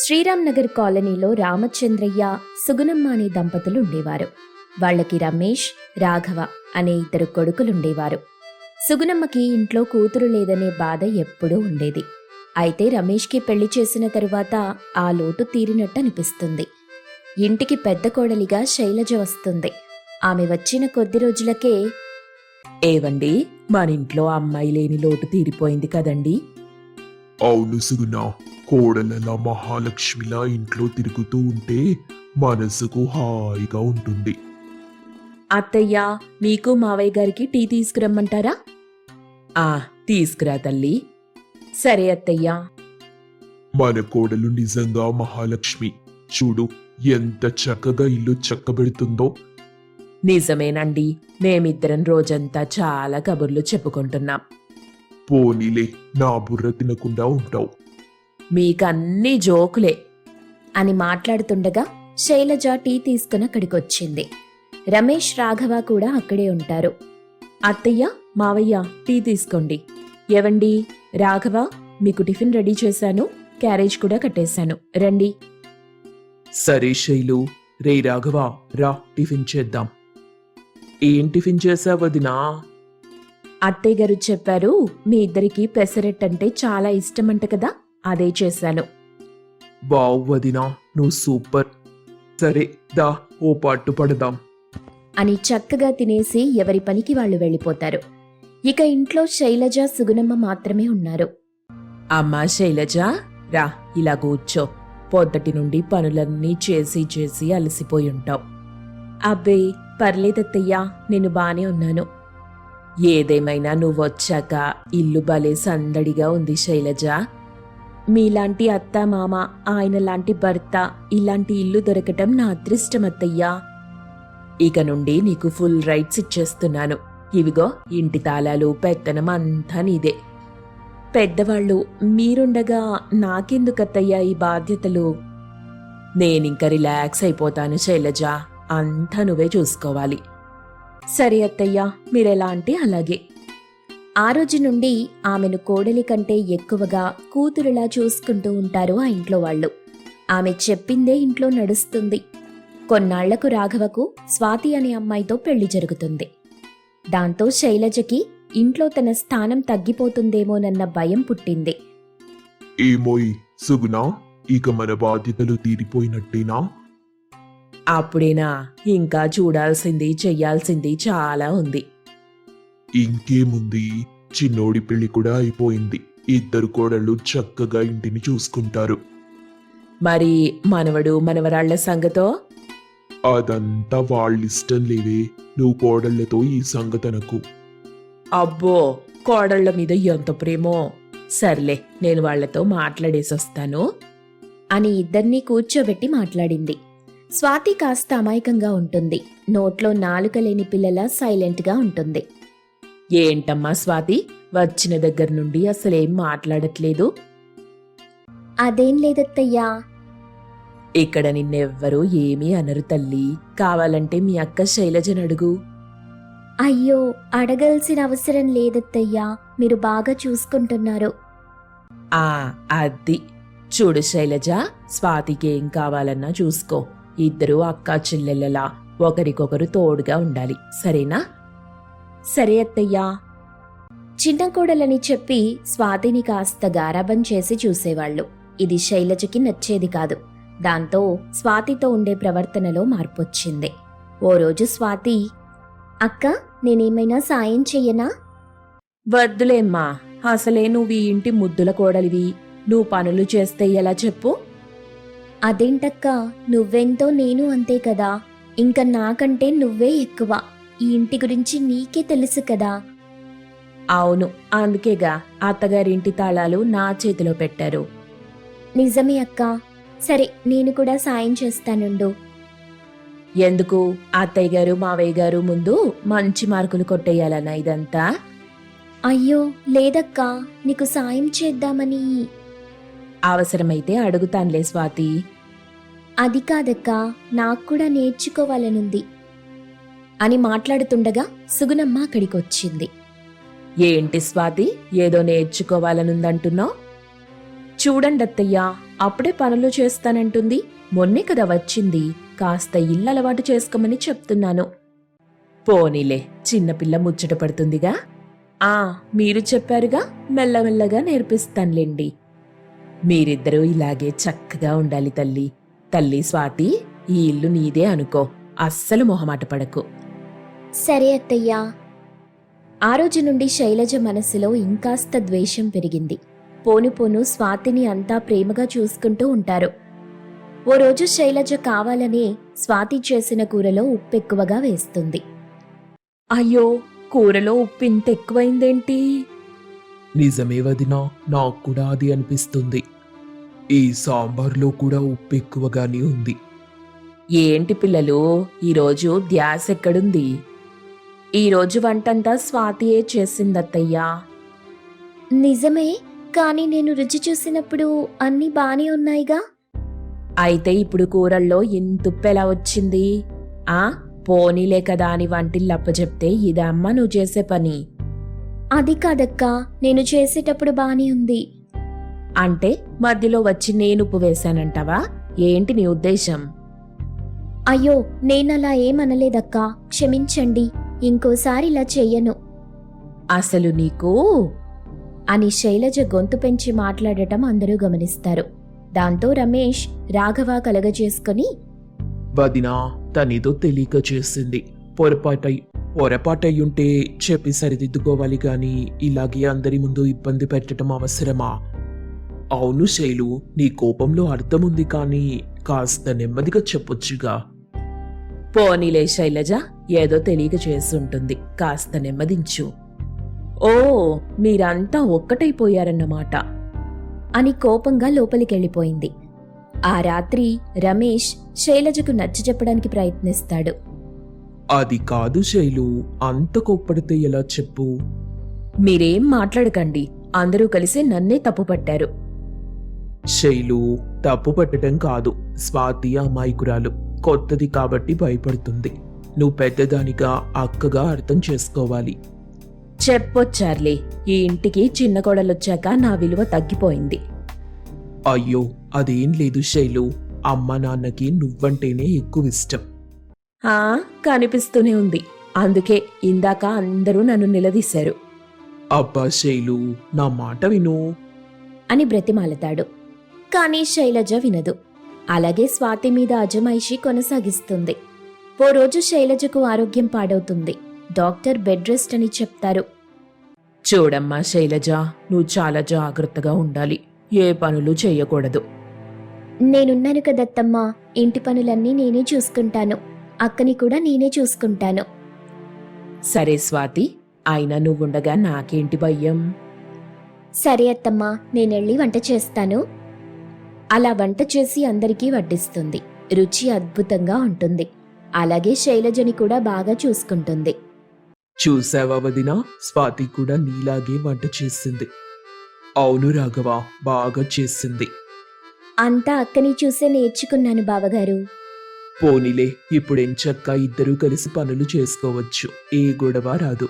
శ్రీరామ్ నగర్ కాలనీలో రామచంద్రయ్య, సుగుణమ్మ అనే దంపతులు ఉండేవారు. వాళ్ళకి రమేష్, రాఘవ అనే ఇద్దరు కొడుకులుండేవారు. సుగుణమ్మకి ఇంట్లో కూతురు లేదనే బాధ ఎప్పుడూ ఉండేది. అయితే రమేష్కి పెళ్లి చేసిన తరువాత ఆ లోటు తీరినట్టు అనిపిస్తుంది. ఇంటికి పెద్ద కోడలిగా శైలజ వస్తుంది. ఆమె వచ్చిన కొద్ది రోజులకే, ఏవండి, మనింట్లో అమ్మాయి లేని లోటు తీరిపోయింది కదండి. అవును సుగుణ, కోడలలా మహాలక్ష్మిలా ఇంట్లో తిరుగుతూ ఉంటే మనసుకు హాయిగా ఉంటుంది. అత్తయ్య, మీకు మావయ్య గారికి టీ తీసుకురమ్మంటారా? తీసుకురా తల్లి. సరే అత్తయ్య. మన కోడలు నిజంగా మహాలక్ష్మి. చూడు ఎంత చక్కగా ఇల్లు చక్కబెడుతుందో. నిజమేనండి, మేమిద్దరం రోజంతా చాలా కబుర్లు చెప్పుకుంటున్నాం. పోనీలే, నా బుర్ర తినకుండా ఉంటావు. మీకన్నీ జోకులే అని మాట్లాడుతుండగా శైలజ టీ తీసుకుని అక్కడికొచ్చింది. రమేష్, రాఘవ కూడా అక్కడే ఉంటారు. అత్తయ్య, మావయ్య, టీ తీసుకోండి. ఏవండి, రాఘవ, మీకు టిఫిన్ రెడీ చేశాను, క్యారేజ్ కూడా కట్టేశాను, రండి. సరే శైలు, రే రాఘవ, రా టిఫిన్ చేద్దాం. ఏం టిఫిన్ చేసావదినా? అత్తయ్య గారు చెప్పారు మీ ఇద్దరికి పెసరెట్టంటే చాలా ఇష్టమంట కదా, అదే చేశాను. వావ్ వదినా, నువ్వు సూపర్. సరే దా, ఓ పట్టు పడదాం అని చక్కగా తినేసి ఎవరి పనికి వాళ్ళు వెళ్ళిపోతారు. ఇక ఇంట్లో శైలజ, సుగుణమ్మ మాత్రమే ఉన్నారు. అమ్మా శైలజ, రా ఇలా కూర్చో. పొద్దటి నుండి పనులన్నీ చేసి చేసి అలసిపోయి ఉంటావు. అబ్బే, పర్లేదత్తయ్యా, నేను బానే ఉన్నాను. ఏదేమైనా నువ్వొచ్చాక ఇల్లు భలే సందడిగా ఉంది శైలజ. మీలాంటి అత్త, మామ, ఆయన లాంటి భర్త, ఇలాంటి ఇల్లు దొరకటం నా అదృష్టం అత్తయ్యా. ఇక నుండి నీకు ఫుల్ రైట్స్ ఇచ్చేస్తున్నాను. ఇవిగో ఇంటి తాళాలు, పెత్తనం అంతా నీదే. పెద్దవాళ్ళు మీరుండగా నాకెందుకత్తయ్యా ఈ బాధ్యతలు? నేనింక రిలాక్స్ అయిపోతాను శైలజ, అంతా నువ్వే చూసుకోవాలి. సరే అత్తయ్యా, మీరెలా అంటే అలాగే. ఆ రోజు నుండి ఆమెను కోడలి కంటే ఎక్కువగా కూతురులా చూసుకుంటూ ఉంటారు ఆ ఇంట్లో వాళ్ళు. ఆమె చెప్పిందే ఇంట్లో నడుస్తుంది. కొన్నాళ్లకు రాఘవకు స్వాతి అనే అమ్మాయితో పెళ్లి జరుగుతుంది. దాంతో శైలజకి ఇంట్లో తన స్థానం తగ్గిపోతుందేమోనన్న భయం పుట్టింది. ఏమోయ్ సుగుణ, ఇక మన బాధ్యతలు తీరిపోయినట్టేనా? అప్పుడేనా? ఇంకా చూడాల్సింది, చెయ్యాల్సింది చాలా ఉంది. ఇంకేముంది, చిన్నోడి పెళ్లి కూడా అయిపోయింది. ఇద్దరు కోడళ్ళు చక్కగా ఇంటిని చూసుకుంటారు. మరి మనవడు, మనవరాళ్ల సంగతో? అదంతా వాళ్ళిష్టం లేవే. నువ్వు కోడళ్లతో ఈ సంగతనకు. అబ్బో, కోడళ్ల మీద ఎంత ప్రేమో. సర్లే, నేను వాళ్లతో మాట్లాడేసొస్తాను అని ఇద్దర్నీ కూర్చోబెట్టి మాట్లాడింది. స్వాతి కాస్త అమాయకంగా ఉంటుంది. నోట్లో నాలుక లేని పిల్లలా సైలెంట్గా ఉంటుంది. ఏంటమ్మా స్వాతి, వచ్చిన దగ్గర నుండి అసలేం మాట్లాడట్లేదు? అదేం లేదత్తయ్యా. ఇక్కడ నిన్నెవ్వరూ ఏమీ అనరు తల్లి. కావాలంటే మీ అక్క శైలజను అడుగు. అయ్యో, అడగాల్సిన అవసరం లేదత్తయ్యా, మీరు బాగా చూసుకుంటున్నారు. అది చూడు శైలజ, స్వాతికి ఏం కావాలన్నా చూసుకో. ఇద్దరూ అక్కా చెల్లెళ్ళలా ఒకరికొకరు తోడుగా ఉండాలి, సరేనా? సరే అత్తయ్యా. చిన్న కోడలని చెప్పి స్వాతిని కాస్త గారాబం చేసి చూసేవాళ్లు. ఇది శైలజకి నచ్చేది కాదు. దాంతో స్వాతితో ఉండే ప్రవర్తనలో మార్పొచ్చింది. ఓ రోజు స్వాతి, అక్క, నేనేమైనా సాయం చెయ్యనా? వద్దులేమ్మా, అసలే నువ్వు ఈ ఇంటి ముద్దుల కోడలివి. నువ్వు పనులు చేస్తే ఎలా చెప్పు? అదేంటక్కా, నువ్వెంతో నేను అంతే కదా. ఇంకా నాకంటే నువ్వే ఎక్కువ. ఈ ఇంటి గురించి నీకే తెలుసు కదా. అవును, అందుకేగా అత్తగారింటి తాళాలు నా చేతిలో పెట్టారు. నిజమే అక్కా. సరే, నేను కూడా సాయం చేస్తానుండు. ఎందుకు? అత్తయ్య గారు, మావయ్య గారు ముందు మంచి మార్కులు కొట్టేయాలన్నా ఇదంతా? అయ్యో లేదక్కా, నీకు సాయం చేద్దామని. అవసరమైతే అడుగుతానులే స్వాతి. అది కాదక్కా, నాకు కూడా నేర్చుకోవాలనుంది అని మాట్లాడుతుండగా సుగుణమ్మ అక్కడికొచ్చింది. ఏంటి స్వాతి, ఏదో నేర్చుకోవాలనుందంటున్నావు? చూడండి అత్తయ్యా, అప్పుడే పనులు చేస్తానంటుంది. మొన్నే కదా వచ్చింది. కాస్త ఇల్లు అలవాటు చేసుకోమని చెప్తున్నాను. పోనీలే, చిన్నపిల్ల ముచ్చట పడుతుందిగా. మీరు చెప్పారుగా, మెల్లమెల్లగా నేర్పిస్తానులేండి. మీరిద్దరూ ఇలాగే చక్కగా ఉండాలి తల్లి. తల్లి స్వాతి, ఈ ఇల్లు నీదే అనుకో. అస్సలు మొహమాట పడకు. సరే అత్తయ్యా. ఆ రోజు నుండి శైలజ మనసులో ఇంకాస్త ద్వేషం పెరిగింది. పోను పోను స్వాతిని అంతా ప్రేమగా చూసుకుంటూ ఉంటారు. ఓ రోజు శైలజ కావాలనే స్వాతి చేసిన కూరలో ఉప్పెక్కువగా వేస్తుంది. అయ్యో, కూరలో ఉప్పు ఇంత ఎక్కువైందేంటి? నిజమే వదినా, నాకు కూడా అది అనిపిస్తుంది. ఈ సాంబార్లో కూడా ఉప్పు ఎక్కువగానే ఉంది. ఏంటి పిల్లలు, ఈరోజు ధ్యాస ఎక్కడుంది? ఈరోజు వంటంతా స్వాతియే చేసిందత్తయ్యా. నిజమే, కానీ నేను రుచి చూసినప్పుడు అన్నీ బానే ఉన్నాయిగా. అయితే ఇప్పుడు కూరల్లో ఇంతుప్పెలా వచ్చింది? పోనీలే కదా అని వంటిల్లప్పచెప్తే ఇదమ్మా నువ్వు చేసే పని. అది కాదక్కా, నేను చేసేటప్పుడు బానే ఉంది. అంటే మధ్యలో వచ్చి నేను ఉప్పు వేశానంటావా? ఏంటి నీ ఉద్దేశం? అయ్యో, నేనలా ఏమనలేదక్కా, క్షమించండి. ఇంకోసారి ఇలా చెయ్యను అసలు నీకు అని శైలజ గొంతు పెంచి మాట్లాడటం అందరూ గమనిస్తారు. దాంతో రమేష్ రాఘవ కలగజేసుకుని, వదినా, తనేదో తెలియక చేసింది. పొరపాటయ్యుంటే చెప్పి సరిదిద్దుకోవాలి గాని ఇలాగే అందరి ముందు ఇబ్బంది పెట్టడం అవసరమా? అవును శైలు, నీ కోపంలో అర్థముంది కానీ కాస్త నెమ్మదిగా చెప్పొచ్చుగా. పోనీలే శైలజ, ఏదో తెలియక చేస్తుంటుంది. కాస్త నెమ్మదించు. ఓ, మీరంతా ఒక్కటైపోయారన్నమాట అని కోపంగా లోపలికెళ్ళిపోయింది. ఆ రాత్రి రమేష్ శైలజకు నచ్చజెప్పడానికి ప్రయత్నిస్తాడు. అది కాదు శైలు, అంత కోప్పడితే ఎలా చెప్పు? మీరేం మాట్లాడకండి. అందరూ కలిసి నన్నే తప్పుపట్టారు. శైలు, తప్పు పట్టడం కాదు. స్వాతి అమాయకురాలు, కొత్తది కాబట్టి భయపడుతుంది. నువ్వు పెద్దదానిగా అక్కగా అర్థం చేసుకోవాలి. చెప్పొచ్చార్లే, ఈ ఇంటికి చిన్న కోడలొచ్చాక నా విలువ తగ్గిపోయింది. అయ్యో, అదేం లేదు శైలు. అమ్మ నాన్నకి నువ్వంటేనే ఎక్కువ ఇష్టం. కనిపిస్తూనే ఉంది. అందుకే ఇందాక అందరూ నన్ను నిలదీశారు. అబ్బా శైలు, నా మాట విను అని బ్రతిమాలతాడు. కానీ శైలజ వినదు. అలాగే స్వాతి మీద అజమాయిషీ కొనసాగిస్తుంది. ఓ రోజు శైలజకు ఆరోగ్యం పాడవుతుంది. డాక్టర్ బెడ్ రెస్ట్ అని చెప్తారు. చూడమ్మా శైలజ, నువ్వు చాలా జాగ్రత్తగా ఉండాలి. ఏ పనులు చెయ్యకూడదు. నేనున్నాను కదత్తమ్మా, ఇంటి పనులన్నీ నేనే చూసుకుంటాను. అక్కని కూడా నేనే చూసుకుంటాను. సరే స్వాతి, అయినా నువ్వుండగా నాకేంటి భయం? సరే అత్తమ్మా, నేనెళ్ళి వంట చేస్తాను. అలా వంట చేసి అందరికీ వడ్డిస్తుంది. రుచి అద్భుతంగా ఉంటుంది. అలాగే శైలజని కూడా బాగా చూసుకుంటుంది. చూసావా వదినా, స్వాతి కూడా నీలాగే వంట చేసింది. అవును రాఘవ, బాగా చేసింది. అంతా అక్కని చూసే నేర్చుకున్నాను బావగారు. పోనీలే, ఇప్పుడెంచక్క ఇద్దరూ కలిసి పనులు చేసుకోవచ్చు. ఏ గొడవ రాదు.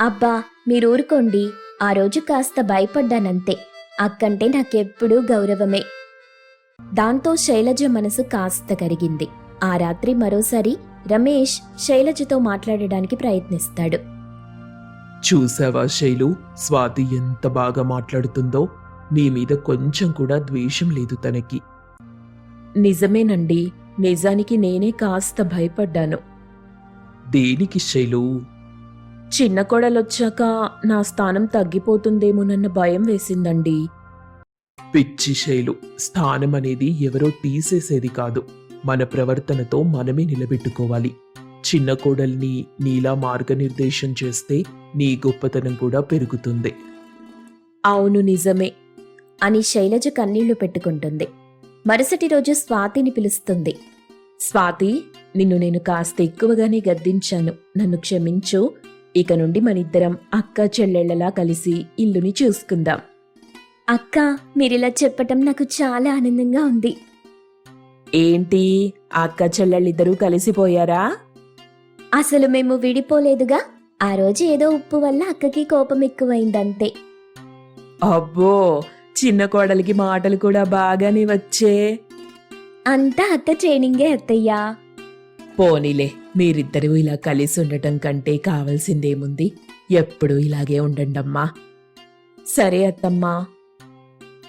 అబ్బా, మీరూరుకోండి. ఆ రోజు కాస్త భయపడ్డానంతే. అక్కంటే నాకెప్పుడూ గౌరవమే. దాంతో శైలజ మనసు కాస్త కరిగింది. ఆ రాత్రి మరోసారి రమేష్ శైలజతో మాట్లాడడానికి ప్రయత్నిస్తాడు. చూసావా శైలు, స్వాతి ఎంత బాగా మాట్లాడుతుందో. నీ మీద కొంచెం కూడా ద్వేషం లేదు తనకి. నిజమేనండి, నిజానికి నేనే కాస్త భయపడ్డాను. దేనికి శైలు? చిన్న కోడలొచ్చాక నా స్థానం తగ్గిపోతుందేమోనన్న భయం వేసిందండి. పిచ్చి శైలు, స్థానం అనేది ఎవరో తీసేసేది కాదు. మన ప్రవర్తనతో మనమే నిలబెట్టుకోవాలి. చిన్న కోడల్ని నీలా మార్గనిర్దేశం చేస్తే నీ గొప్పతనం కూడా పెరుగుతుంది. అవును, నిజమే అని శైలజ కన్నీళ్లు పెట్టుకుంటుంది. మరుసటి రోజు స్వాతిని పిలుస్తుంది. స్వాతి, నిన్ను నేను కాస్త ఎక్కువగానే గద్దించాను. నన్ను క్షమించు. ఇక నుండి మనిద్దరం అక్క చెల్లెళ్లలా కలిసి ఇల్లుని చూసుకుందాం. అక్క, మీరిలా చెప్పటం నాకు చాలా ఆనందంగా ఉంది. ఏంటి, అక్క చెల్లెళ్ళిద్దరూ కలిసిపోయారా? అసలు మేము విడిపోలేదుగా. ఆ రోజు ఏదో ఉప్పు వల్ల అక్కకి కోపం ఎక్కువైందంతే. అబ్బో, చిన్న కోడలికి మాటలు కూడా బాగానే వచ్చే. అంతా అత్త ట్రైనింగే అత్తయ్యా. పోనీలే, మీరిద్దరూ ఇలా కలిసి ఉండటం కంటే కావలసిందేముంది? ఎప్పుడూ ఇలాగే ఉండండమ్మా. సరే అత్తమ్మా.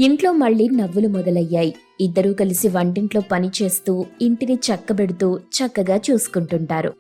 ఇంట్లో మళ్ళీ నవ్వులు మొదలయ్యాయి. ఇద్దరూ కలిసి వంటింట్లో పని చేస్తూ ఇంటిని చక్కబెడుతూ చక్కగా చూసుకుంటుంటారు.